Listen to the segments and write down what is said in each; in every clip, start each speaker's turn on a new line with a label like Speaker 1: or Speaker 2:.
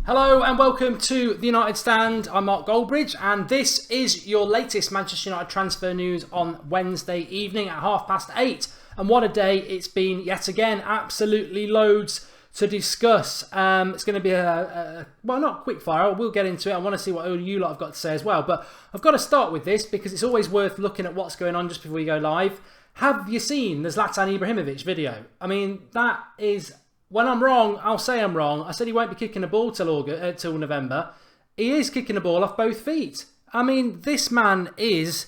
Speaker 1: Hello and welcome to the United Stand. I'm Mark Goldbridge and this is your latest Manchester United transfer news on Wednesday evening at 8:30. And what a day it's been yet again. Absolutely loads to discuss. It's going to be well, not quick fire. We'll get into it. I want to see what you lot have got to say as well. But I've got to start with this because it's always worth looking at what's going on just before we go live. Have you seen the Zlatan Ibrahimovic video? I mean, that is... When I'm wrong, I'll say I'm wrong. I said he won't be kicking a ball till November. He is kicking a ball off both feet. I mean, this man is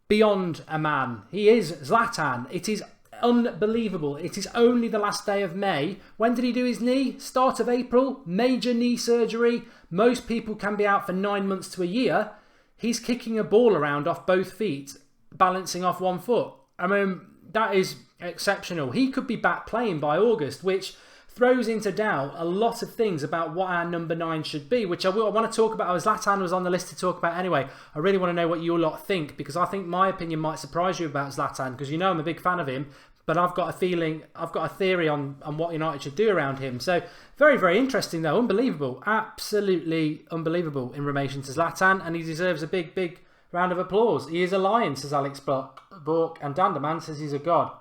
Speaker 1: beyond a man. He is Zlatan. It is unbelievable. It is only the last day of May. When did he do his knee? Start of April. Major knee surgery. Most people can be out for 9 months to a year. He's kicking a ball around off both feet, balancing off one foot. I mean, that is exceptional. He could be back playing by August, which throws into doubt a lot of things about what our number 9 should be, which I want to talk about. Zlatan was on the list to talk about anyway. I really want to know what you lot think, because I think my opinion might surprise you about Zlatan, because you know I'm a big fan of him, but I've got a theory on what United should do around him. So very, very interesting though. Unbelievable. Absolutely unbelievable in relation to Zlatan, and he deserves a big, big round of applause. He is a lion, says Alex Bork, and Danderman says he's a god.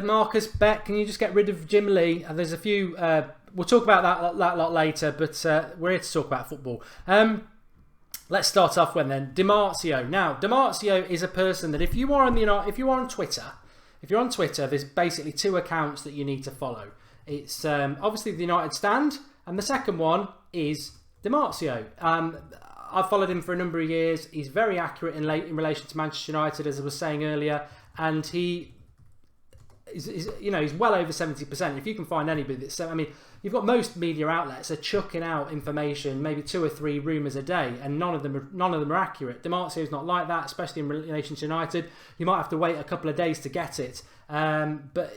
Speaker 1: Marcus Beck, can you just get rid of Jim Lee? There's a few. We'll talk about that lot later, but we're here to talk about football. Let's start off with then Di Marzio. Now, Di Marzio is a person that if you're on Twitter, there's basically 2 accounts that you need to follow. It's obviously the United Stand, and the second one is Di Marzio. I've followed him for a number of years. He's very accurate in relation to Manchester United, as I was saying earlier, and he's well over 70%. If you can find anybody that's, I mean, you've got most media outlets are chucking out information, maybe 2 or 3 rumours a day, and none of them are accurate. Di Marzio's not like that, especially in relation to United. You might have to wait a couple of days to get it, but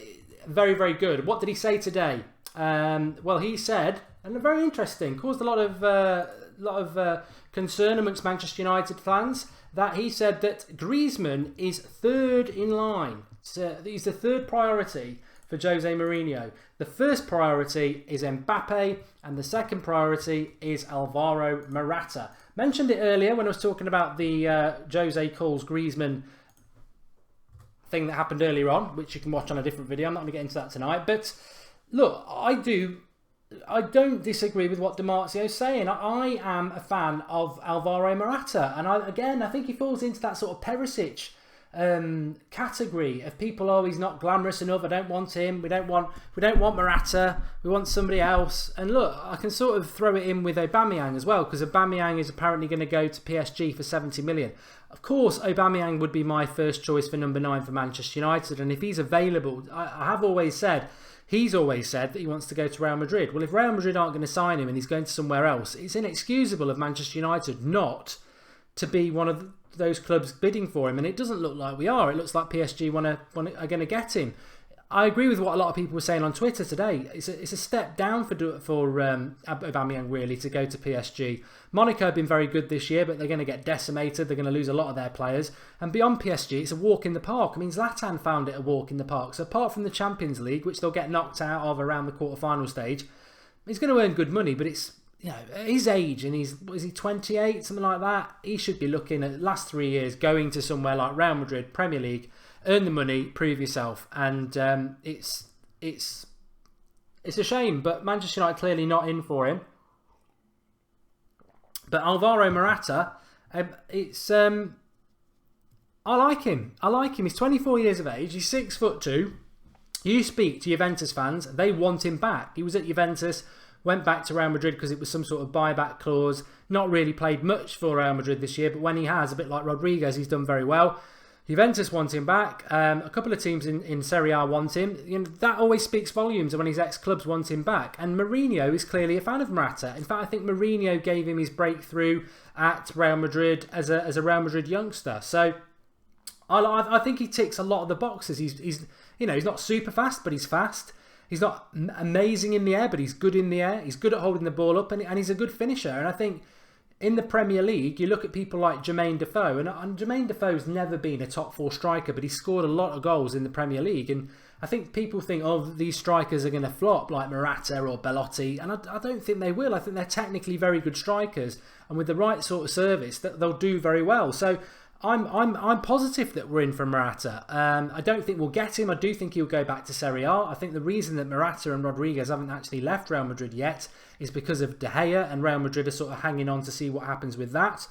Speaker 1: very, very good. What did he say today? Well, he said, and very interesting, caused a lot of concern amongst Manchester United fans, that he said that Griezmann is third in line. So he's the third priority for Jose Mourinho. The first priority is Mbappe, and the second priority is Alvaro Morata. Mentioned it earlier when I was talking about the Jose calls Griezmann thing that happened earlier on, which you can watch on a different video. I'm not going to get into that tonight, but look, I don't disagree with what Di Marzio's saying. I am a fan of Alvaro Morata, and I think he falls into that sort of Perisic category of people. Oh, he's not glamorous enough. I don't want him. We don't want Morata. We want somebody else. And look, I can sort of throw it in with Aubameyang as well, because Aubameyang is apparently going to go to PSG for 70 million. Of course, Aubameyang would be my first choice for number 9 for Manchester United, and if he's available, I have always said. He's always said that he wants to go to Real Madrid. Well, if Real Madrid aren't going to sign him and he's going to somewhere else, it's inexcusable of Manchester United not to be one of those clubs bidding for him. And it doesn't look like we are. It looks like PSG are going to get him. I agree with what a lot of people were saying on Twitter today. It's a step down for Aubameyang, really, to go to PSG. Monaco have been very good this year, but they're going to get decimated. They're going to lose a lot of their players. And beyond PSG, it's a walk in the park. I mean, Zlatan found it a walk in the park. So apart from the Champions League, which they'll get knocked out of around the quarter-final stage, he's going to earn good money, but it's, you know, his age, and is he 28, something like that? He should be looking at the last 3 years going to somewhere like Real Madrid, Premier League, earn the money, prove yourself, and it's a shame, but Manchester United clearly not in for him. But Alvaro Morata, I like him. He's 24 years of age. He's 6'2". You speak to Juventus fans, they want him back. He was at Juventus, went back to Real Madrid because it was some sort of buyback clause. Not really played much for Real Madrid this year, but when he has, a bit like Rodriguez, he's done very well. Juventus want him back. A couple of teams in Serie A want him. You know, that always speaks volumes when his ex-clubs want him back. And Mourinho is clearly a fan of Morata. In fact, I think Mourinho gave him his breakthrough at Real Madrid as a Real Madrid youngster. So I think he ticks a lot of the boxes. He's not super fast, but he's fast. He's not amazing in the air, but he's good in the air. He's good at holding the ball up, and he's a good finisher. And I think in the Premier League, you look at people like Jermaine Defoe, and Jermaine Defoe's never been a top 4 striker, but he scored a lot of goals in the Premier League. And I think people think, oh, these strikers are going to flop like Morata or Belotti, and I don't think they will. I think they're technically very good strikers, and with the right sort of service, they'll do very well. So I'm positive that we're in for Morata. I don't think we'll get him. I do think he'll go back to Serie A. I think the reason that Morata and Rodriguez haven't actually left Real Madrid yet is because of De Gea, and Real Madrid are sort of hanging on to see what happens with that.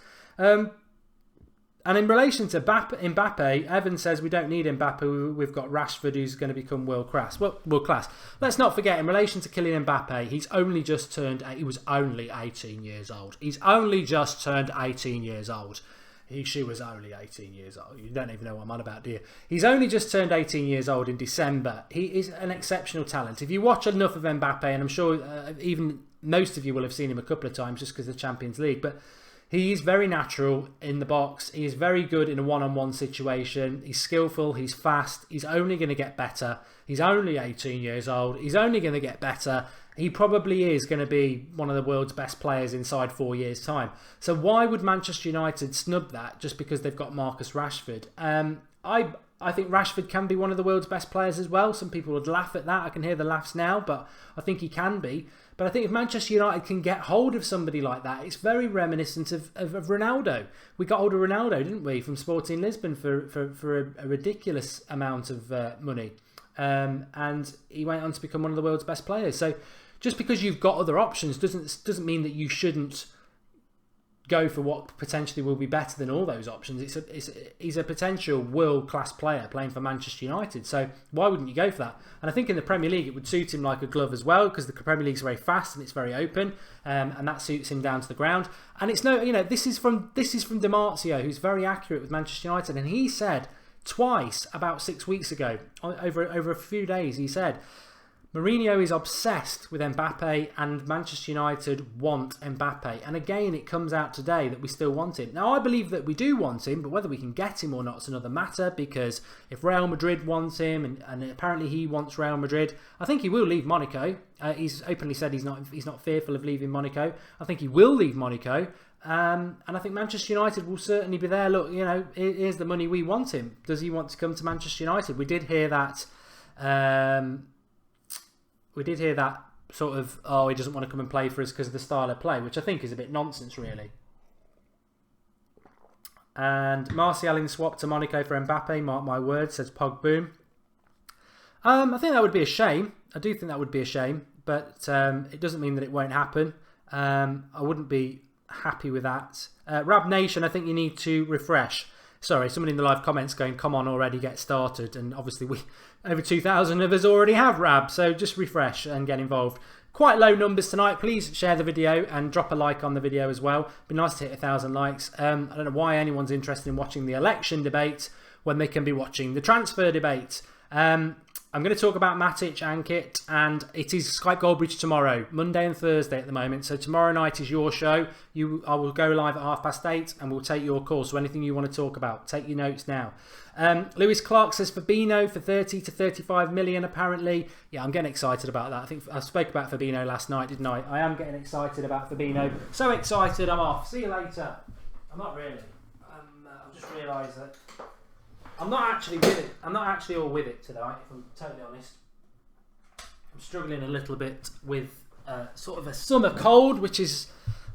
Speaker 1: And in relation to Mbappe, Evan says we don't need Mbappe. We've got Rashford, who's going to become world class. Well, world class. Let's not forget, in relation to Kylian Mbappe, he was only 18 years old. He's only just turned 18 years old. She was only 18 years old. You don't even know what I'm on about, do you? He's only just turned 18 years old in December. He is an exceptional talent. If you watch enough of Mbappe, and I'm sure even most of you will have seen him a couple of times just because of the Champions League, but he is very natural in the box. He is very good in a one-on-one situation. He's skillful. He's fast. He's only going to get better. He's only 18 years old. He's only going to get better. He probably is going to be one of the world's best players inside 4 years' time. So why would Manchester United snub that just because they've got Marcus Rashford? I think Rashford can be one of the world's best players as well. Some people would laugh at that. I can hear the laughs now, but I think he can be. But I think if Manchester United can get hold of somebody like that, it's very reminiscent of Ronaldo. We got hold of Ronaldo, didn't we, from Sporting Lisbon for a ridiculous amount of money. And he went on to become one of the world's best players. So just because you've got other options doesn't mean that you shouldn't go for what potentially will be better than all those options. He's a potential world-class player playing for Manchester United, so why wouldn't you go for that? And I think in the Premier League it would suit him like a glove as well, because the Premier League's very fast and it's very open, and that suits him down to the ground. And it's this is from Di Marzio, who's very accurate with Manchester United, and he said twice about 6 weeks ago, over a few days, he said Mourinho is obsessed with Mbappe and Manchester United want Mbappe. And again, it comes out today that we still want him. Now, I believe that we do want him, but whether we can get him or not is another matter, because if Real Madrid wants him, and apparently he wants Real Madrid, I think he will leave Monaco. He's openly said he's not fearful of leaving Monaco. I think he will leave Monaco. And I think Manchester United will certainly be there. Look, here's the money, we want him. Does he want to come to Manchester United? We did hear that... sort of, he doesn't want to come and play for us because of the style of play, which I think is a bit nonsense, really. And Martial in swap to Monaco for Mbappe, mark my words, says Pog Boom. I think that would be a shame. I do think that would be a shame, but it doesn't mean that it won't happen. I wouldn't be happy with that. Rab Nation, I think you need to refresh. Sorry, somebody in the live comments going, come on already, get started. And obviously over 2,000 of us already have Rab, so just refresh and get involved. Quite low numbers tonight. Please share the video and drop a like on the video as well. It'd be nice to hit 1,000 likes. I don't know why anyone's interested in watching the election debate when they can be watching the transfer debate. I'm going to talk about Matic, Ankit, and it is Skype Goldbridge tomorrow, Monday and Thursday at the moment. So tomorrow night is your show. I will go live at 8:30 and we'll take your call. So anything you want to talk about, take your notes now. Lewis Clark says Fabinho for 30 to 35 million apparently. Yeah, I'm getting excited about that. I think I spoke about Fabinho last night, didn't I? I am getting excited about Fabinho. So excited, I'm off. See you later. I'm not really. I've just realised that I'm not actually with it. I'm not actually all with it tonight, if I'm totally honest. I'm struggling a little bit with sort of a summer cold, which is,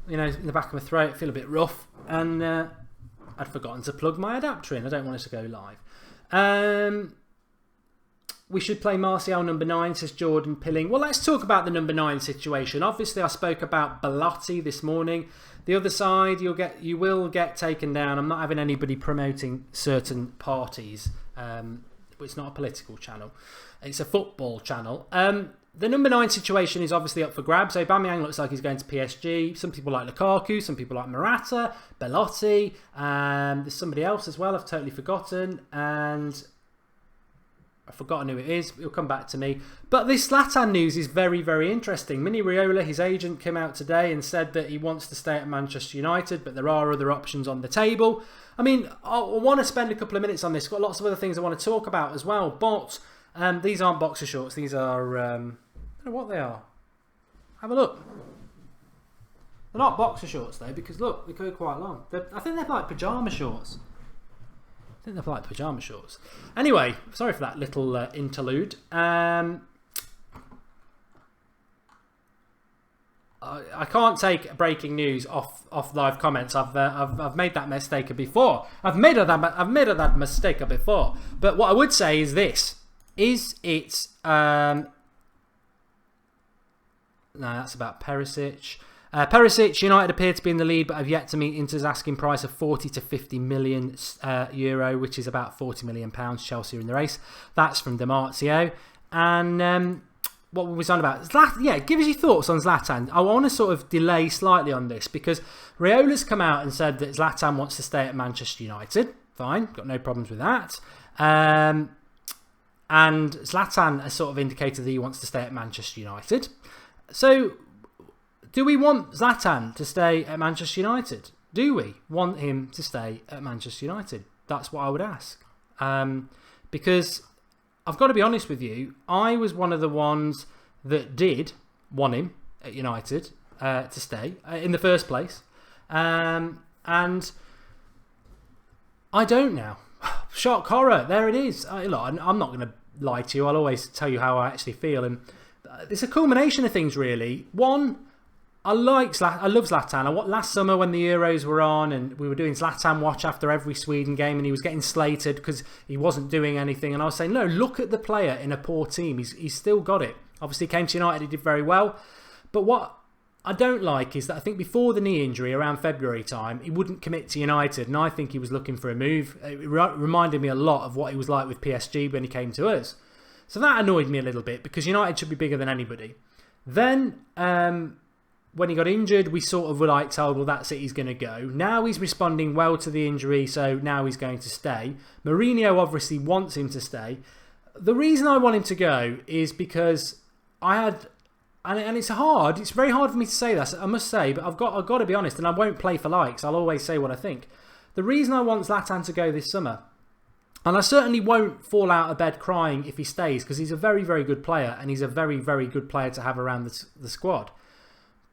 Speaker 1: in the back of my throat. I feel a bit rough. And I'd forgotten to plug my adapter in. I don't want us to go live. We should play Martial number 9, says Jordan Pilling. Well, let's talk about the number 9 situation. Obviously, I spoke about Belotti this morning. The other side, you will get taken down. I'm not having anybody promoting certain parties. It's not a political channel. It's a football channel. The number 9 situation is obviously up for grabs. So Aubameyang looks like he's going to PSG. Some people like Lukaku. Some people like Morata, Belotti. There's somebody else as well. I've totally forgotten. And I've forgotten who it is. It'll come back to me. But this Zlatan news is very, very interesting. Mini Raiola, his agent, came out today and said that he wants to stay at Manchester United, but there are other options on the table. I mean, I want to spend a couple of minutes on this. Got lots of other things I want to talk about as well. But these aren't boxer shorts. These are... I don't know what they are. Have a look. They're not boxer shorts though, because look, they go quite long. I think they're like pyjama shorts. Anyway, sorry for that little interlude. I can't take breaking news off live comments. I've made that mistake before. I've made that mistake before. But what I would say is this: is it? No, that's about Perisic. Perisic, United appear to be in the lead, but have yet to meet Inter's asking price of 40 to 50 million euro, which is about 40 million pounds. Chelsea are in the race. That's from Dimarzio. And what were we on about? Yeah, give us your thoughts on Zlatan. I want to sort of delay slightly on this because Raiola's come out and said that Zlatan wants to stay at Manchester United. Fine, got no problems with that. And Zlatan has sort of indicated that he wants to stay at Manchester United. So, do we want Zlatan to stay at Manchester United? Do we want him to stay at Manchester United? That's what I would ask. Because I've got to be honest with you, I was one of the ones that did want him at United to stay in the first place. And I don't now. Shock horror, there it is. Look, I'm not going to lie to you. I'll always tell you how I actually feel. And it's a culmination of things, really. One, I love Zlatan. Last summer when the Euros were on and we were doing Zlatan watch after every Sweden game and he was getting slated because he wasn't doing anything. And I was saying, no, look at the player in a poor team. He's still got it. Obviously, he came to United, he did very well. But what I don't like is that I think before the knee injury, around February time, he wouldn't commit to United. And I think he was looking for a move. It reminded me a lot of what he was like with PSG when he came to us. So that annoyed me a little bit because United should be bigger than anybody. Then when he got injured, we sort of were like told, well, that's it, he's going to go. Now he's responding well to the injury, so now he's going to stay. Mourinho obviously wants him to stay. The reason I want him to go is because and it's hard, it's very hard for me to say that, I must say, but I've got to be honest, and I won't play for likes, I'll always say what I think. The reason I want Zlatan to go this summer, and I certainly won't fall out of bed crying if he stays, because he's a very, very good player, and he's a very, very good player to have around the squad.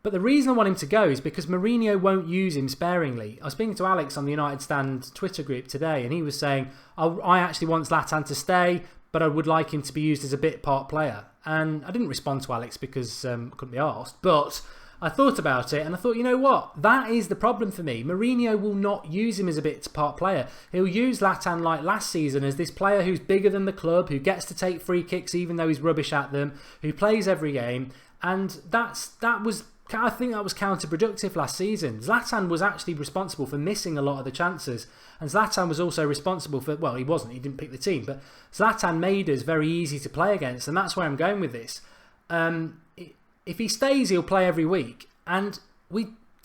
Speaker 1: But the reason I want him to go is because Mourinho won't use him sparingly. I was speaking to Alex on the United Stand Twitter group today, and he was saying, I actually want Zlatan to stay, but I would like him to be used as a bit part player. And I didn't respond to Alex because I couldn't be asked, but I thought about it and I thought, you know what? That is the problem for me. Mourinho will not use him as a bit part player. He'll use Zlatan like last season as this player who's bigger than the club, who gets to take free kicks even though he's rubbish at them, who plays every game. And I think that was counterproductive last season. Zlatan was actually responsible for missing a lot of the chances. And Zlatan was also responsible for, well, he wasn't, he didn't pick the team, but Zlatan made us very easy to play against. And that's where I'm going with this. If he stays, he'll play every week. And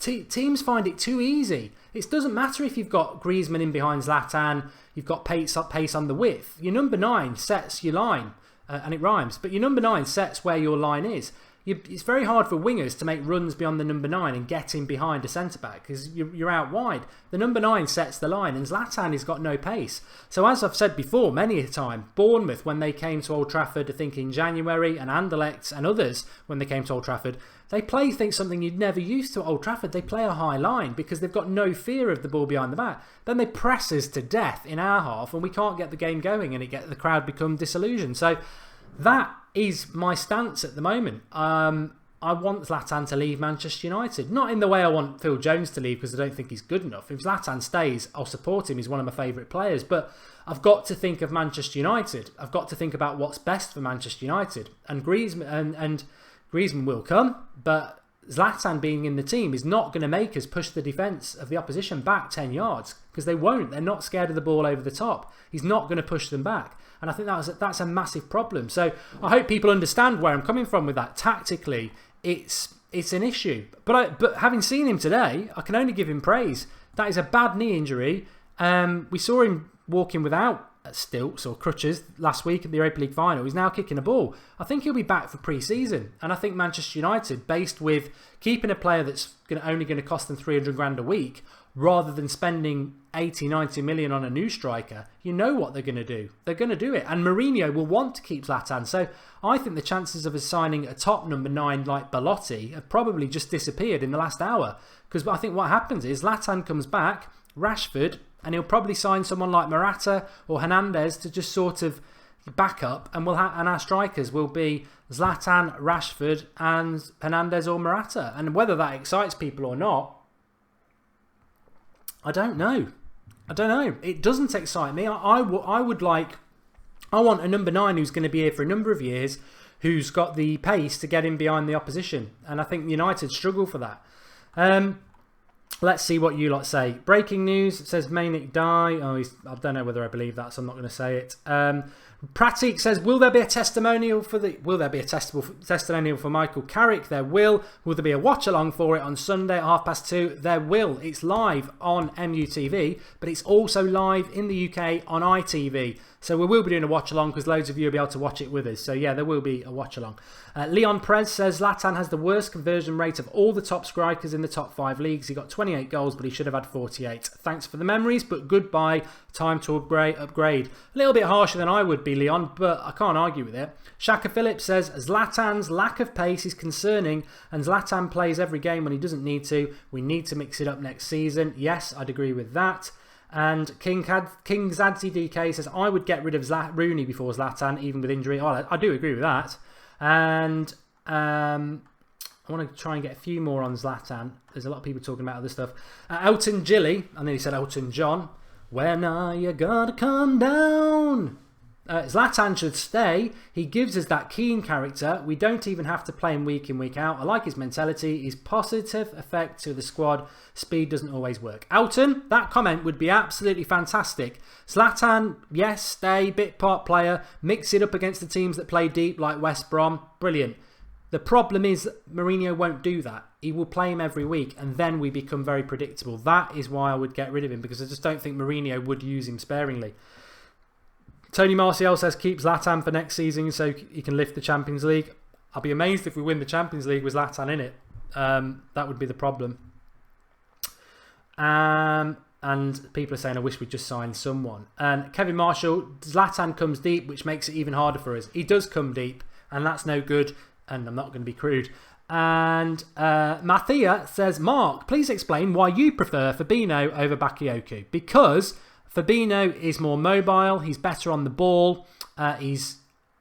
Speaker 1: teams find it too easy. It doesn't matter if you've got Griezmann in behind Zlatan, you've got pace on the width. Your number 9 sets your line, and it rhymes, but your number 9 sets where your line is. It's very hard for wingers to make runs beyond the number 9 and get in behind a centre-back because you're out wide. The number 9 sets the line and Zlatan has got no pace. So as I've said before many a time, Bournemouth when they came to Old Trafford, I think in January, and Anderlecht and others when they came to Old Trafford, they play something you'd never used to at Old Trafford. They play a high line because they've got no fear of the ball behind the back. Then they press us to death in our half and we can't get the game going and the crowd become disillusioned. So that is my stance at the moment. I want Zlatan to leave Manchester United. Not in the way I want Phil Jones to leave because I don't think he's good enough. If Zlatan stays, I'll support him. He's one of my favourite players. But I've got to think of Manchester United. I've got to think about what's best for Manchester United. And Griezmann will come, but Zlatan being in the team is not going to make us push the defence of the opposition back 10 yards because they won't. They're not scared of the ball over the top. He's not going to push them back. And I think that's a massive problem. So I hope people understand where I'm coming from with that. Tactically, it's an issue. But having seen him today, I can only give him praise. That is a bad knee injury. We saw him walking without stilts or crutches last week at the Europa League final. He's now kicking a ball. I think he'll be back for pre-season. And I think Manchester United, based with keeping a player that's only going to cost them 300 grand a week, rather than spending 80, 90 million on a new striker. You know what they're going to do. They're going to do it. And Mourinho will want to keep Zlatan. So I think the chances of us signing a top number 9 like Belotti have probably just disappeared in the last hour. Because I think what happens is Zlatan comes back, Rashford, and he'll probably sign someone like Morata or Hernandez to just sort of back up, and and our strikers will be Zlatan, Rashford and Hernandez or Morata. And whether that excites people or not, I don't know. It doesn't excite me. I want a number 9 who's going to be here for a number of years, who's got the pace to get in behind the opposition. And I think United struggle for that. Let's see what you lot say. Breaking news, it says Mainick die. I don't know whether I believe that, so I'm not going to say it. Pratik says, will there be a testimonial for Michael Carrick? There will. Will there be a watch along for it on Sunday at 2:30? There will. It's live on MUTV, but it's also live in the UK on ITV. So we will be doing a watch along because loads of you will be able to watch it with us. So yeah, there will be a watch along. Leon Prez says Zlatan has the worst conversion rate of all the top strikers in the top 5 leagues. He got 28 goals, but he should have had 48. Thanks for the memories, but goodbye. Time to upgrade. A little bit harsher than I would be, Leon, but I can't argue with it. Shaka Phillips says Zlatan's lack of pace is concerning, and Zlatan plays every game when he doesn't need to. We need to mix it up next season. Yes, I'd agree with that. And King Zadzi DK says, I would get rid of Rooney before Zlatan, even with injury. Oh, I do agree with that. And I want to try and get a few more on Zlatan. There's a lot of people talking about other stuff. Elton Gilly, and then he said Elton John. When are you gonna come down? Zlatan should stay. He gives us that keen character. We don't even have to play him week in, week out. I like his mentality. His positive effect to the squad. Speed doesn't always work. Elton, that comment would be absolutely fantastic. Zlatan, yes, stay. Bit part player. Mix it up against the teams that play deep like West Brom. Brilliant. The problem is Mourinho won't do that. He will play him every week and then we become very predictable. That is why I would get rid of him, because I just don't think Mourinho would use him sparingly. Tony Martial says keep Zlatan for next season so he can lift the Champions League. I'll be amazed if we win the Champions League with Zlatan in it. That would be the problem. And people are saying I wish we'd just signed someone. And Kevin Marshall, Zlatan comes deep, which makes it even harder for us. He does come deep and that's no good. And I'm not going to be crude. And Mathia says, Mark, please explain why you prefer Fabinho over Bakayoko. Because Fabinho is more mobile. He's better on the ball. He's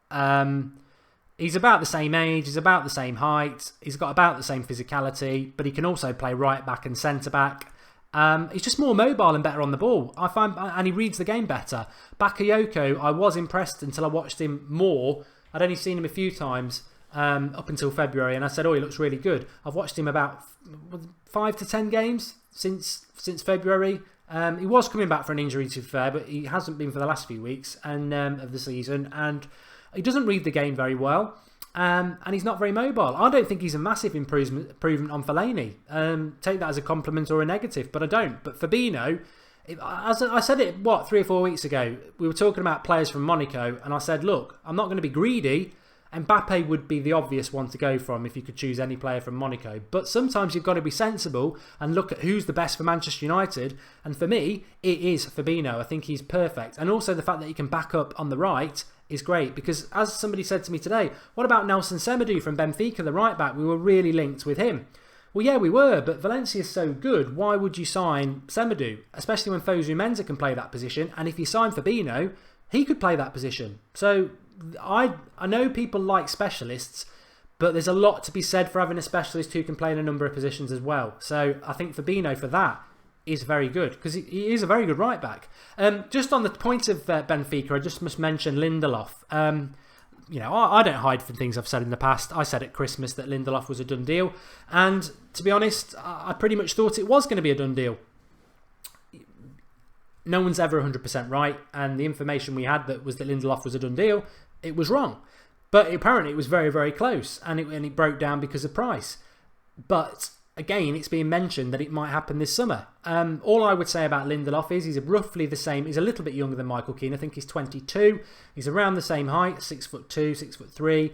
Speaker 1: about the same age. He's about the same height. He's got about the same physicality. But he can also play right back and centre back. He's just more mobile and better on the ball. I find, and he reads the game better. Bakayoko, I was impressed until I watched him more. I'd only seen him a few times up until February, and I said, oh, he looks really good. I've watched him about 5 to 10 games since February. He was coming back for an injury, to be fair, but he hasn't been for the last few weeks of the season, and he doesn't read the game very well, and he's not very mobile. I don't think he's a massive improvement on Fellaini. Take that as a compliment or a negative, but I don't. But Fabinho, as I said it, 3 or 4 weeks ago, we were talking about players from Monaco, and I said, look, I'm not going to be greedy. Mbappe would be the obvious one to go from if you could choose any player from Monaco. But sometimes you've got to be sensible and look at who's the best for Manchester United. And for me, it is Fabinho. I think he's perfect. And also the fact that he can back up on the right is great. Because as somebody said to me today, what about Nelson Semedo from Benfica, the right back? We were really linked with him. Well, yeah, we were, but Valencia's so good. Why would you sign Semedo? Especially when Fosu Mensah can play that position. And if you sign Fabinho, he could play that position. So I know people like specialists, but there's a lot to be said for having a specialist who can play in a number of positions as well. So I think Fabinho for that is very good, because he is a very good right back. Just on the point of Benfica, I just must mention Lindelof. You know, I don't hide from things I've said in the past. I said at Christmas that Lindelof was a done deal, and to be honest, I pretty much thought it was going to be a done deal. No one's ever 100% right, and the information we had that Lindelof was a done deal, it was wrong. But apparently it was very, very close, and it broke down because of price. But again, it's being mentioned that it might happen this summer. All I would say about Lindelof is he's roughly the same. He's a little bit younger than Michael Keane. I think he's 22. He's around the same height, 6'2", 6'3".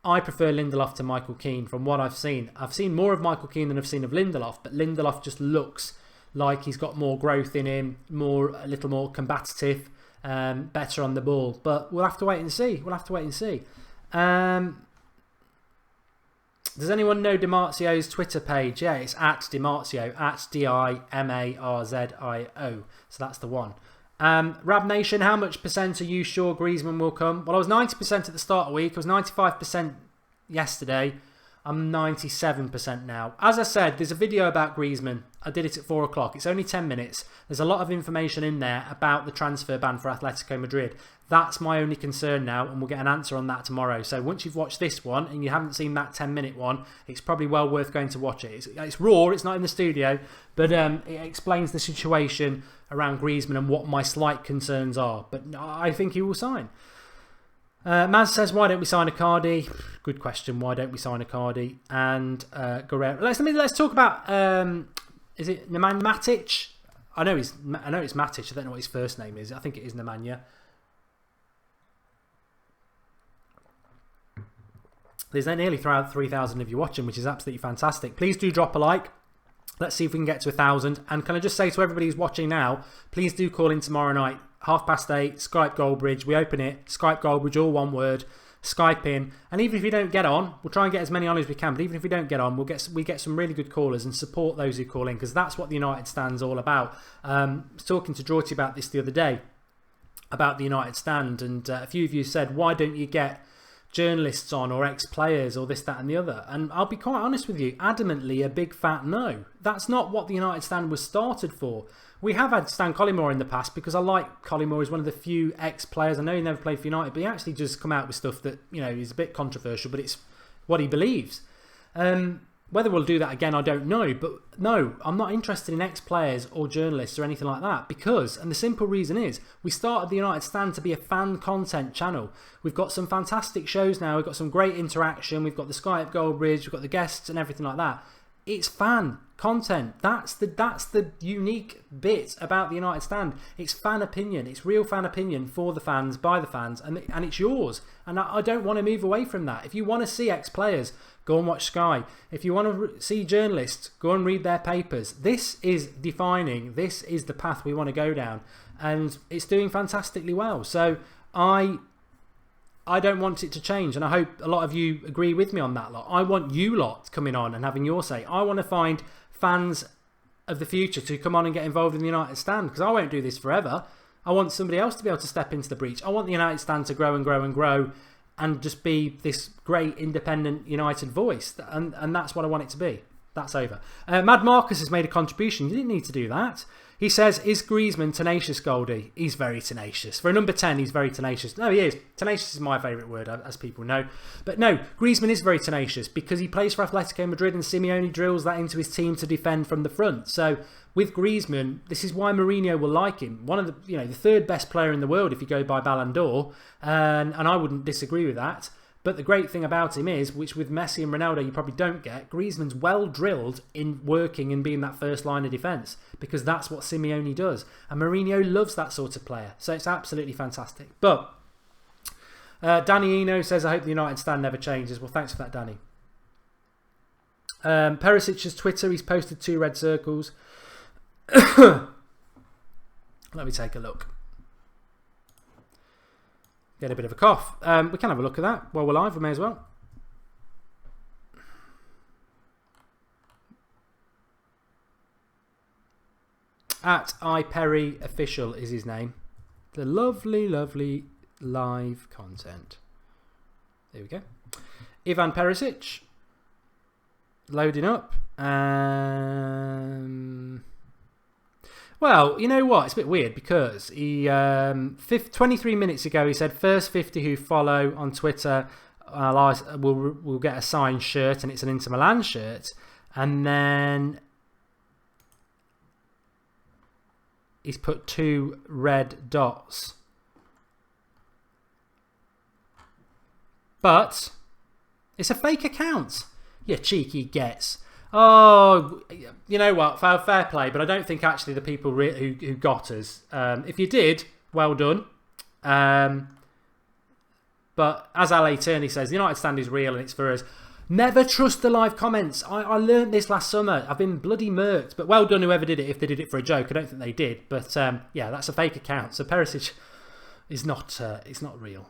Speaker 1: I prefer Lindelof to Michael Keane from what I've seen. I've seen more of Michael Keane than I've seen of Lindelof, but Lindelof just looks like he's got more growth in him, a little more combative, better on the ball. But we'll have to wait and see. Does anyone know Dimarzio's Twitter page? Yeah, it's at Dimarzio, at Dimarzio. So that's the one. Rab Nation, how much percent are you sure Griezmann will come? Well, I was 90% at the start of the week. I was 95% yesterday. I'm 97% now. As I said, there's a video about Griezmann. I did it at 4 o'clock. It's only 10 minutes. There's a lot of information in there about the transfer ban for Atletico Madrid. That's my only concern now, and we'll get an answer on that tomorrow. So once you've watched this one and you haven't seen that 10-minute one, it's probably well worth going to watch it. It's raw, it's not in the studio, but it explains the situation around Griezmann and what my slight concerns are. But I think he will sign. Maz says, why don't we sign Icardi? Good question. Why don't we sign Icardi? And Guerrero. Let's talk about. Is it Nemanja Matic? I know it's Matic. I don't know what his first name is. I think it is Nemanja. There's nearly 3,000 of you watching, which is absolutely fantastic. Please do drop a like. Let's see if we can get to 1,000. And can I just say to everybody who's watching now, please do call in tomorrow night. 8:30, Skype Goldbridge. We open it. Skype Goldbridge, all one word. Skype in. And even if you don't get on, we'll try and get as many on as we can. But even if we don't get on, we get some really good callers and support those who call in, because that's what the United Stand's all about. I was talking to Jorty about this the other day, about the United Stand. And a few of you said, why don't you get journalists on, or ex-players, or this, that and the other? And I'll be quite honest with you, adamantly a big fat no. That's not what the United Stand was started for. We have had Stan Collymore in the past, because I like Collymore as one of the few ex-players. I know he never played for United, but he actually does come out with stuff that, you know, is a bit controversial, but it's what he believes. Whether we'll do that again, I don't know. But no, I'm not interested in ex-players or journalists or anything like that, because, and the simple reason is, we started the United Stand to be a fan content channel. We've got some fantastic shows now. We've got some great interaction. We've got the Skype Goldbridge. We've got the guests and everything like that. It's fan content. That's the unique bit about the United Stand. It's fan opinion. It's real fan opinion for the fans, by the fans, and it's yours. And I don't want to move away from that. If you want to see ex-players, go and watch Sky. If you want to see journalists, go and read their papers. This is defining. This is the path we want to go down, and it's doing fantastically well. So I don't want it to change, and I hope a lot of you agree with me on that lot. I want you lot coming on and having your say. I want to find fans of the future to come on and get involved in the United Stand, because I won't do this forever. I want somebody else to be able to step into the breach. I want the United Stand to grow and grow and grow, and just be this great independent United voice, and that's what I want it to be. That's over. Mad Marcus has made a contribution. You didn't need to do that. He says, is Griezmann tenacious, Goldie? He's very tenacious. For a number 10, he's very tenacious. No, he is. Tenacious is my favourite word, as people know. But no, Griezmann is very tenacious, because he plays for Atletico Madrid, and Simeone drills that into his team to defend from the front. So with Griezmann, this is why Mourinho will like him. One of the, the third best player in the world if you go by Ballon d'Or, and I wouldn't disagree with that. But the great thing about him is, which with Messi and Ronaldo you probably don't get, Griezmann's well drilled in working and being that first line of defence, because that's what Simeone does. And Mourinho loves that sort of player. So it's absolutely fantastic. But Danny Eno says, I hope the United Stand never changes. Well, thanks for that, Danny. Perisic's Twitter, he's posted 2 red circles. Let me take a look. Get a bit of a cough. We can have a look at that while we're live. We may as well. At iPerry Official is his name. The lovely, lovely live content. There we go. Ivan Perisic. Loading up. Well, you know what? It's a bit weird, because he 23 minutes ago he said first 50 who follow on Twitter will get a signed shirt, and it's an Inter Milan shirt. And then he's put 2 red dots. But it's a fake account. You cheeky gets. Oh, you know what? Fair play, but I don't think actually the people who got us. If you did, well done. But as LA Turney says, the United Stand is real and it's for us. Never trust the live comments. I learned this last summer. I've been bloody murked. But well done whoever did it, if they did it for a joke. I don't think they did. But yeah, that's a fake account. So Perisic is not it's not real.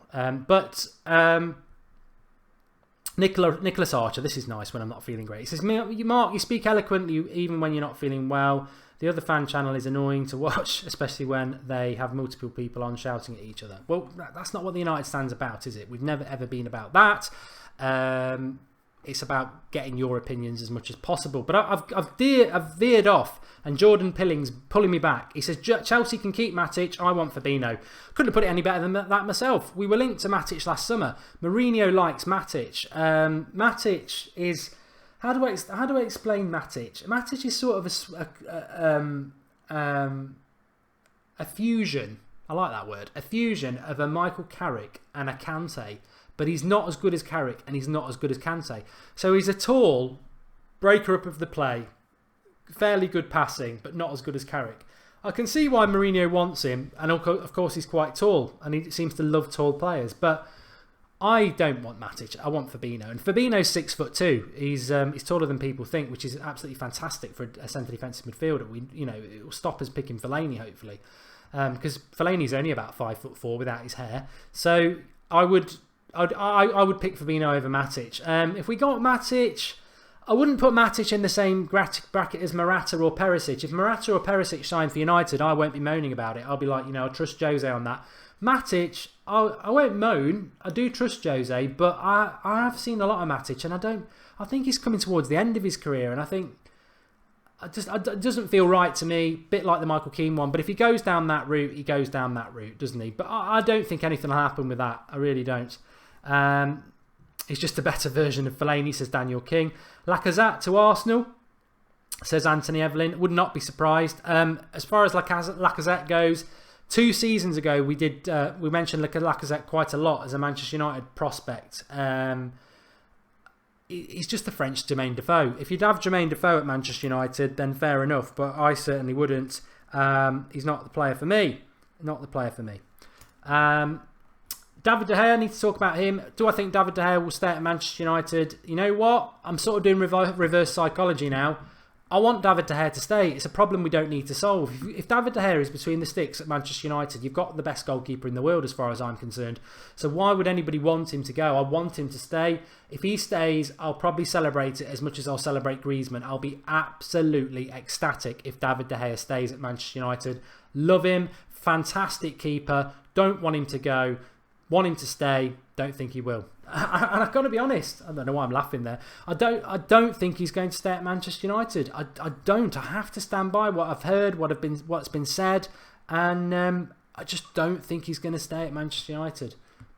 Speaker 1: Nicholas Archer, this is nice when I'm not feeling great. He says, Mark, you speak eloquently even when you're not feeling well. The other fan channel is annoying to watch, especially when they have multiple people on shouting at each other. Well, that's not what the United Stand's about, is it? We've never ever been about that. It's about getting your opinions as much as possible. But I've veered off, and Jordan Pilling's pulling me back. He says, Chelsea can keep Matic. I want Fabinho. Couldn't have put it any better than that myself. We were linked to Matic last summer. Mourinho likes Matic. Matic is... How do I explain Matic? Matic is sort of a fusion. I like that word. A fusion of a Michael Carrick and a Kante. But he's not as good as Carrick and he's not as good as Kante. So he's a tall breaker up of the play, fairly good passing, but not as good as Carrick. I can see why Mourinho wants him, and of course he's quite tall and he seems to love tall players. But I don't want Matic. I want Fabinho, and Fabinho's 6'2". He's taller than people think, which is absolutely fantastic for a centre defensive midfielder. It will stop us picking Fellaini hopefully, because Fellaini's only about 5'4" without his hair. So I would pick Fabinho over Matic. If we got Matic, I wouldn't put Matic in the same bracket as Morata or Perisic. If Morata or Perisic sign for United, I won't be moaning about it. I'll be like, I trust Jose on that. Matic, I won't moan. I do trust Jose, but I have seen a lot of Matic, and I think he's coming towards the end of his career, and I think it doesn't feel right to me. Bit like the Michael Keane one, but if he goes down that route, he goes down that route, doesn't he? But I don't think anything will happen with that. I really don't. He's just a better version of Fellaini, says Daniel King. Lacazette to Arsenal, says Anthony Evelyn. Would not be surprised. As far as Lacazette goes, 2 seasons ago we mentioned Lacazette quite a lot as a Manchester United prospect. He's just the French Jermaine Defoe. If you'd have Jermaine Defoe at Manchester United, then fair enough, but I certainly wouldn't. He's not the player for me. Not the player for me. David De Gea, I need to talk about him. Do I think David De Gea will stay at Manchester United? You know what? I'm sort of doing reverse psychology now. I want David De Gea to stay. It's a problem we don't need to solve. If David De Gea is between the sticks at Manchester United, you've got the best goalkeeper in the world as far as I'm concerned. So why would anybody want him to go? I want him to stay. If he stays, I'll probably celebrate it as much as I'll celebrate Griezmann. I'll be absolutely ecstatic if David De Gea stays at Manchester United. Love him. Fantastic keeper. Don't want him to go. Want him to stay. Don't think he will. And I've got to be honest. I don't know why I'm laughing there. I don't think he's going to stay at Manchester United. I don't. I have to stand by what I've heard, what's been said, and I just don't think he's going to stay at Manchester United.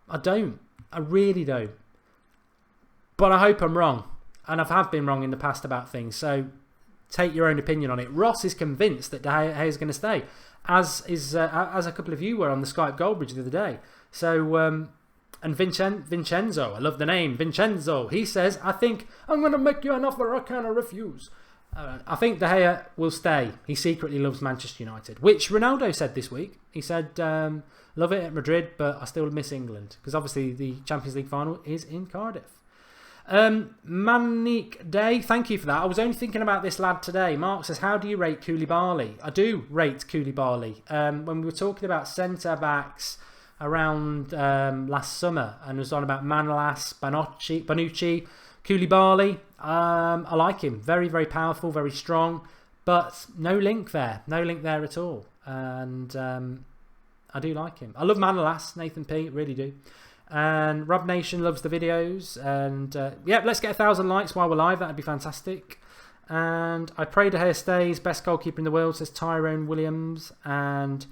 Speaker 1: I don't. I really don't. But I hope I'm wrong, and I have been wrong in the past about things. So take your own opinion on it. Ross is convinced that De Gea is going to stay, as a couple of you were on the Skype Goldbridge the other day. So, and Vincenzo, I love the name, Vincenzo, he says, I think I'm going to make you an offer I cannot refuse. I think De Gea will stay. He secretly loves Manchester United, which Ronaldo said this week. He said, love it at Madrid, but I still miss England, because obviously the Champions League final is in Cardiff. Manik Day, thank you for that. I was only thinking about this lad today. Mark says, how do you rate Koulibaly? I do rate Koulibaly. When we were talking about centre-backs around last summer and was on about Manolas, Bonucci, Koulibaly, I like him. Very, very powerful, very strong, but no link there. No link there at all. And I do like him. I love Manolas, Nathan P, really do. And Rob Nation loves the videos. And yeah, let's get 1,000 likes while we're live. That'd be fantastic. And I pray De Gea stays. Best goalkeeper in the world, says Tyrone Williams. And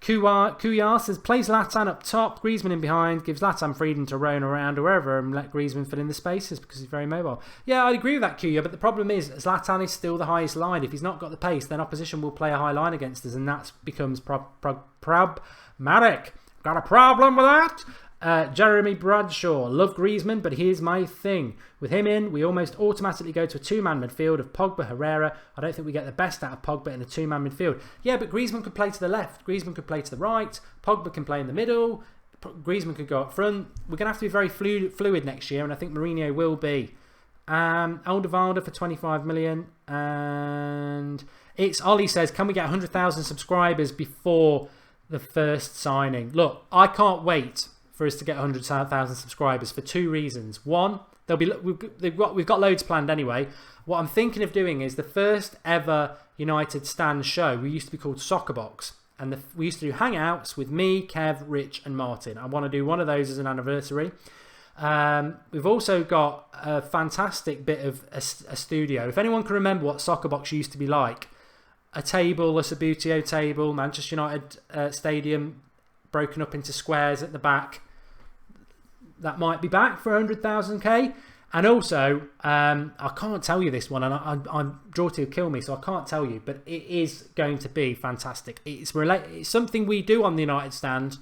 Speaker 1: Kuyar says, plays Zlatan up top, Griezmann in behind, gives Zlatan freedom to roam around wherever and let Griezmann fill in the spaces because he's very mobile. Yeah, I'd agree with that, Kuyar, but the problem is Zlatan is still the highest line. If he's not got the pace, then opposition will play a high line against us, and that becomes problematic. Got a problem with that? Jeremy Bradshaw, love Griezmann, but here's my thing. With him in, we almost automatically go to a two-man midfield of Pogba, Herrera. I don't think we get the best out of Pogba in a two-man midfield. Yeah, but Griezmann could play to the left. Griezmann could play to the right. Pogba can play in the middle. Griezmann could go up front. We're going to have to be very fluid next year, and I think Mourinho will be. Alderweireld for 25 million. And it's Ollie says, can we get 100,000 subscribers before the first signing? Look, I can't wait for us to get 100,000 subscribers for two reasons. One, we've got loads planned anyway. What I'm thinking of doing is the first ever United Stand show. We used to be called Soccer Box, and we used to do hangouts with me, Kev, Rich, and Martin. I want to do one of those as an anniversary. We've also got a fantastic bit of a studio. If anyone can remember what Soccer Box used to be like, a table, a Sabutio table, Manchester United Stadium broken up into squares at the back. That might be back for 100,000k. And also, I can't tell you this one, and I'm Jorty will kill me, so I can't tell you, but it is going to be fantastic. It's something we do on the United Stand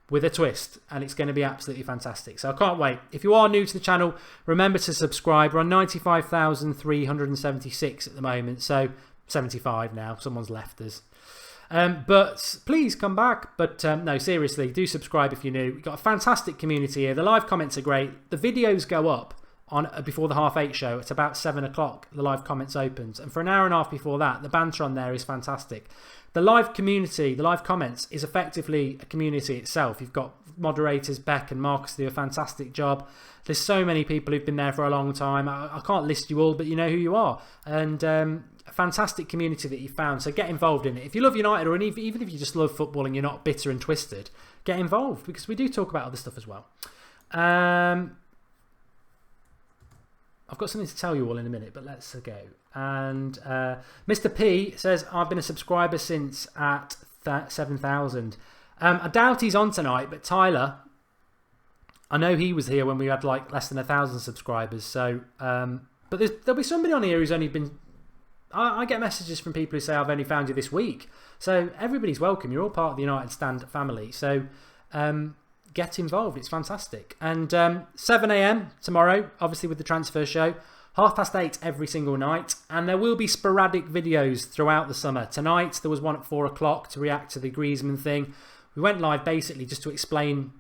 Speaker 1: with a twist, and it's going to be absolutely fantastic. So I can't wait. If you are new to the channel, remember to subscribe. We're on 95,376 at the moment, so 75 now. Someone's left us. But please come back. But no, seriously, do subscribe if you're new. We've got a fantastic community here. The live comments are great. The videos go up on before the 8:30 show. It's about 7 o'clock. The live comments opens, and for an hour and a half before that, the banter on there is fantastic. The live community, the live comments, is effectively a community itself. You've got moderators, Beck and Marcus, do a fantastic job. There's so many people who've been there for a long time. I can't list you all, but you know who you are. And a fantastic community that you found. So get involved in it. If you love United, or even if you just love football and you're not bitter and twisted, get involved, because we do talk about other stuff as well. I've got something to tell you all in a minute, but let's go. And Mr. P says, I've been a subscriber since at 7,000. I doubt he's on tonight, but Tyler, I know he was here when we had like less than 1,000 subscribers. So, but there'll be somebody on here who's only been... I get messages from people who say, I've only found you this week. So everybody's welcome. You're all part of the United Stand family. So get involved. It's fantastic. And 7 a.m. tomorrow, obviously with the transfer show. 8:30 every single night. And there will be sporadic videos throughout the summer. Tonight, there was one at 4 o'clock to react to the Griezmann thing. We went live basically just to explain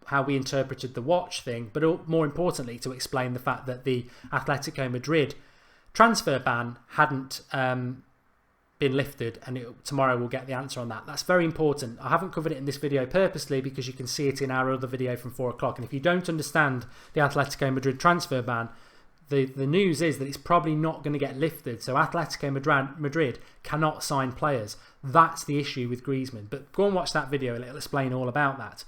Speaker 1: how we interpreted the watch thing. But more importantly, to explain the fact that the Atletico Madrid transfer ban hadn't been lifted, and tomorrow we'll get the answer on that. That's very important. I haven't covered it in this video purposely because you can see it in our other video from 4 o'clock. And if you don't understand the Atletico Madrid transfer ban, the news is that it's probably not going to get lifted. So Atletico Madrid cannot sign players. That's the issue with Griezmann. But go and watch that video and it'll explain all about that.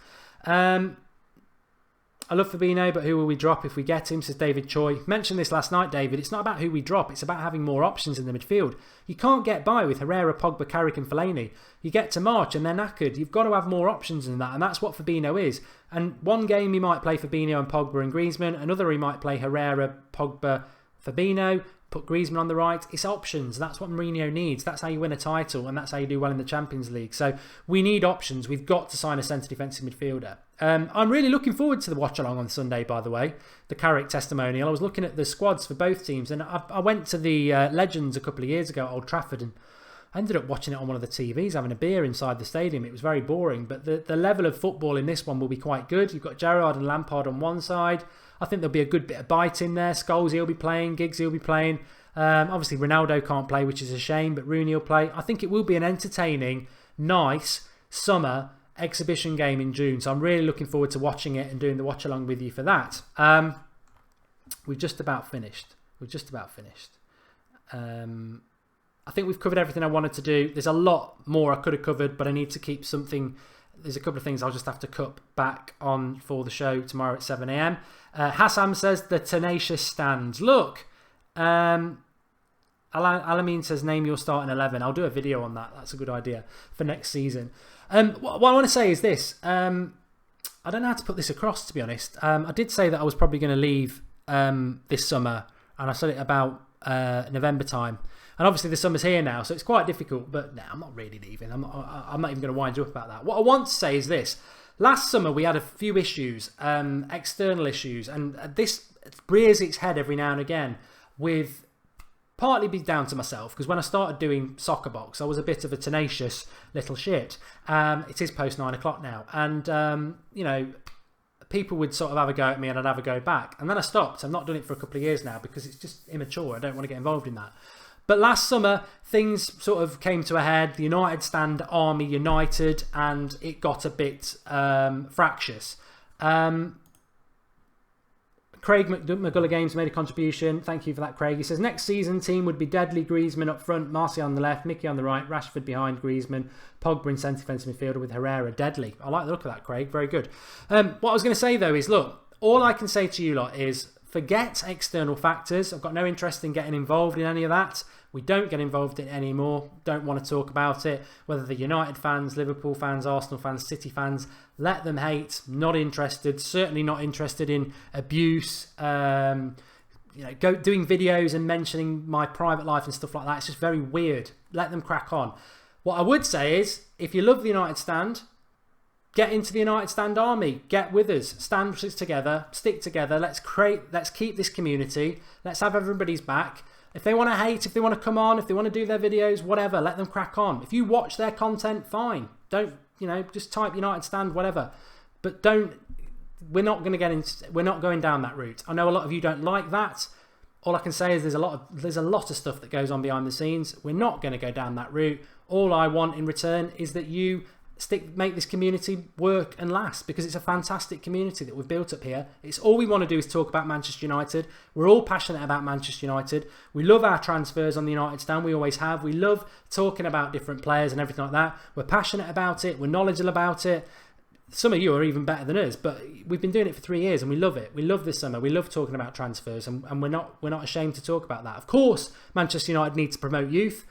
Speaker 1: I love Fabinho, but who will we drop if we get him, says David Choi. Mentioned this last night, David. It's not about who we drop. It's about having more options in the midfield. You can't get by with Herrera, Pogba, Carrick and Fellaini. You get to March and they're knackered. You've got to have more options than that, and that's what Fabinho is. And one game he might play Fabinho and Pogba and Griezmann. Another he might play Herrera, Pogba, Fabinho, put Griezmann on the right. It's options. That's what Mourinho needs. That's how you win a title, and that's how you do well in the Champions League. So we need options. We've got to sign a centre defensive midfielder. I'm really looking forward to the watch along on Sunday, by the way, the Carrick testimonial. I was looking at the squads for both teams, and I went to the Legends a couple of years ago at Old Trafford, and I ended up watching it on one of the TVs, having a beer inside the stadium. It was very boring, but the level of football in this one will be quite good. You've got Gerrard and Lampard on one side. I think there'll be a good bit of bite in there. Scholes, he'll be playing. Giggs, he'll be playing. Obviously, Ronaldo can't play, which is a shame, but Rooney will play. I think it will be an entertaining, nice summer exhibition game in June. So I'm really looking forward to watching it and doing the watch along with you for that. We've just about finished. I think we've covered everything I wanted to do. There's a lot more I could have covered, but I need to keep something. There's a couple of things I'll just have to cut back on for the show tomorrow at 7 a.m. Hassam says the tenacious stands. Look, Alameen says name your starting 11. I'll do a video on that. That's a good idea for next season. What I want to say is this. I don't know how to put this across, to be honest. I did say that I was probably going to leave this summer, and I said it about November time. And obviously the summer's here now, so it's quite difficult. But no, I'm not really leaving. I'm not even going to wind you up about that. What I want to say is this. Last summer we had a few issues, external issues, and this rears its head every now and again with partly be down to myself, because when I started doing Soccer Box, I was a bit of a tenacious little shit. It is post 9 o'clock now, and you know, people would sort of have a go at me and I'd have a go back, and then I stopped. I've not done it for a couple of years now because it's just immature. I don't want to get involved in that. But last summer, things sort of came to a head. The United Stand army united, and it got a bit fractious. Craig McGulla Games made a contribution. Thank you for that, Craig. He says, next season team would be Deadly, Griezmann up front, Martial on the left, Mickey on the right, Rashford behind Griezmann, Pogba in centre defensive midfielder with Herrera. Deadly. I like the look of that, Craig. Very good. What I was going to say, though, is, look, all I can say to you lot is forget external factors. I've got no interest in getting involved in any of that. We don't get involved in it anymore. Don't want to talk about it. Whether the United fans, Liverpool fans, Arsenal fans, City fans, let them hate. Not interested. Certainly not interested in abuse. You know, doing videos and mentioning my private life and stuff like that. It's just very weird. Let them crack on. What I would say is, if you love the United Stand, get into the United Stand army. Get with us. Stand together. Stick together. Let's keep this community. Let's have everybody's back. If they want to hate, if they want to come on, if they want to do their videos, whatever, let them crack on. If you watch their content, fine. Don't, you know, just type United Stand, whatever. But don't, we're not going down that route. I know a lot of you don't like that. All I can say is there's a lot of stuff that goes on behind the scenes. We're not going to go down that route. All I want in return is that you make this community work and last, because it's a fantastic community that we've built up here. It's all we want to do is talk about Manchester United. We're all passionate about Manchester United. We love our transfers on the United Stand. We always have. We love talking about different players and everything like that. We're passionate about it. We're knowledgeable about it. Some of you are even better than us, but we've been doing it for 3 years and we love it. We love this summer. We love talking about transfers, and we're not ashamed to talk about that. Of course, Manchester United needs to promote youth,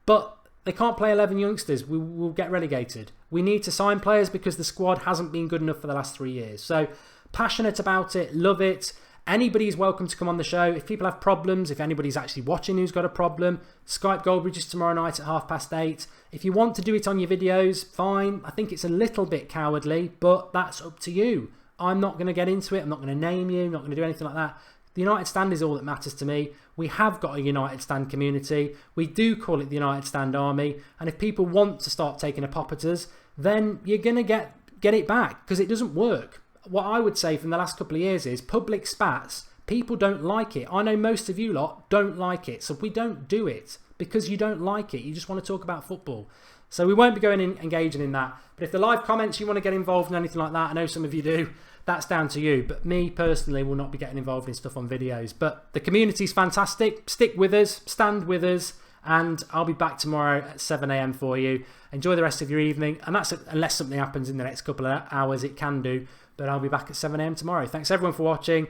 Speaker 1: but they can't play 11 youngsters. We will get relegated. We need to sign players because the squad hasn't been good enough for the last 3 years. So, passionate about it, love it. Anybody's welcome to come on the show. If people have problems, if anybody's actually watching who's got a problem, Skype Goldbridge tomorrow night at 8:30. If you want to do it on your videos, fine. I think it's a little bit cowardly, but that's up to you. I'm not going to get into it. I'm not going to name you. I'm not going to do anything like that. The United Stand is all that matters to me. We have got a United Stand community. We do call it the United Stand Army. And if people want to start taking a pop at us, then you're going to get it back, because it doesn't work. What I would say from the last couple of years is public spats. People don't like it. I know most of you lot don't like it. So we don't do it because you don't like it. You just want to talk about football. So we won't be going in engaging in that. But if the live comments, you want to get involved in anything like that, I know some of you do, that's down to you. But me personally will not be getting involved in stuff on videos. But the community's fantastic. Stick with us, stand with us, and I'll be back tomorrow at 7 AM for you. Enjoy the rest of your evening. And that's unless something happens in the next couple of hours, it can do. But I'll be back at 7 AM tomorrow. Thanks everyone for watching.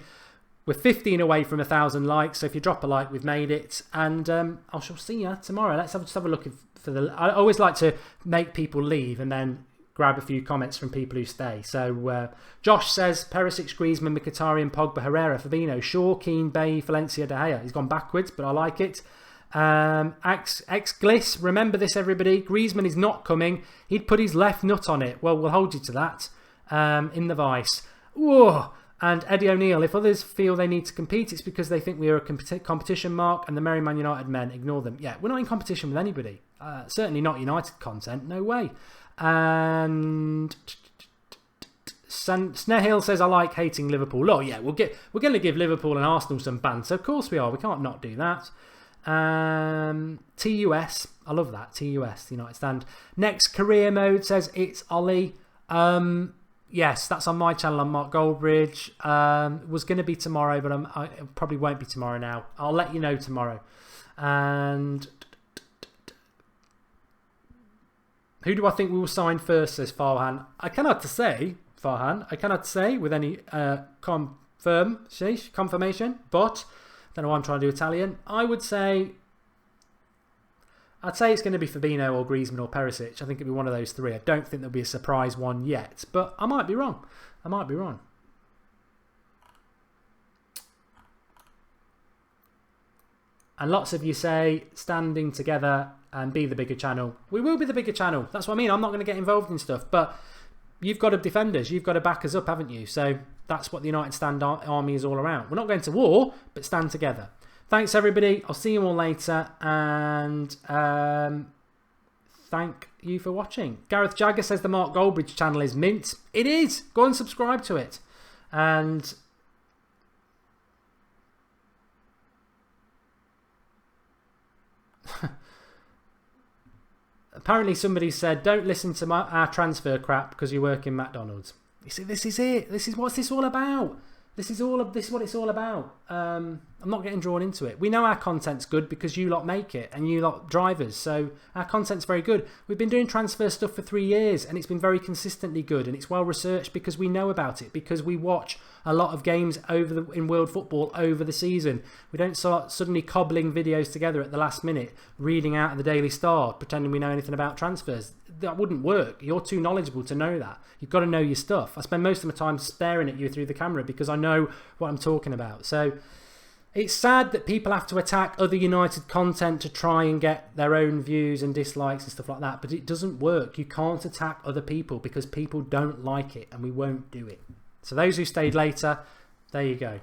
Speaker 1: We're 15 away from 1,000 likes, so if you drop a like, we've made it. And I shall see you tomorrow. Let's just have a look for the. I always like to make people leave and then grab a few comments from people who stay. So Josh says Perisic, Griezmann, Mkhitaryan, Pogba, Herrera, Fabinho, Shaw, Keane, Bailly, Valencia, De Gea. He's gone backwards, but I like it. Gliss, remember this, everybody. Griezmann is not coming. He'd put his left nut on it. Well, we'll hold you to that. In the vice. Whoa. And Eddie O'Neill, if others feel they need to compete, it's because they think we are a competition mark, and the Merry Man United men ignore them. Yeah, we're not in competition with anybody. Certainly not United content. No way. And Snehill says, I like hating Liverpool. Oh, yeah, we're going to give Liverpool and Arsenal some banter. Of course we are. We can't not do that. TUS. I love that. TUS, the United Stand. Next, career mode says, it's Ollie. Yes, that's on my channel. I'm Mark Goldbridge. It was going to be tomorrow, but it probably won't be tomorrow now. I'll let you know tomorrow. And who do I think we will sign first, says Farhan. I cannot say, Farhan. I cannot say with any confirmation, but I don't know why I'm trying to do Italian. I'd say it's going to be Fabinho or Griezmann or Perisic. I think it'll be one of those three. I don't think there'll be a surprise one yet, but I might be wrong. I might be wrong. And lots of you say standing together and be the bigger channel. We will be the bigger channel. That's what I mean. I'm not going to get involved in stuff, but you've got to defend us. You've got to back us up, haven't you? So that's what the United Stand Army is all around. We're not going to war, but stand together. Thanks, everybody. I'll see you all later. And thank you for watching. Gareth Jagger says the Mark Goldbridge channel is mint. It is. Go and subscribe to it. And apparently somebody said, don't listen to our transfer crap because you work in McDonald's. You see, this is it. This is what's this all about. This is what it's all about. I'm not getting drawn into it. We know our content's good because you lot make it and you lot drivers. So our content's very good. We've been doing transfer stuff for 3 years and it's been very consistently good and it's well researched because we know about it, because we watch a lot of games in world football over the season. We don't start suddenly cobbling videos together at the last minute, reading out of the Daily Star, pretending we know anything about transfers. That wouldn't work. You're too knowledgeable to know that. You've got to know your stuff. I spend most of my time staring at you through the camera because I know what I'm talking about. So it's sad that people have to attack other United content to try and get their own views and dislikes and stuff like that, but it doesn't work. You can't attack other people because people don't like it and we won't do it. So those who stayed later, there you go.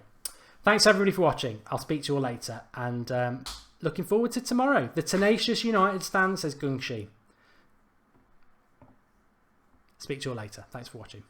Speaker 1: Thanks everybody for watching. I'll speak to you all later and looking forward to tomorrow. The tenacious United stand, says Gungshi. Speak to you all later. Thanks for watching.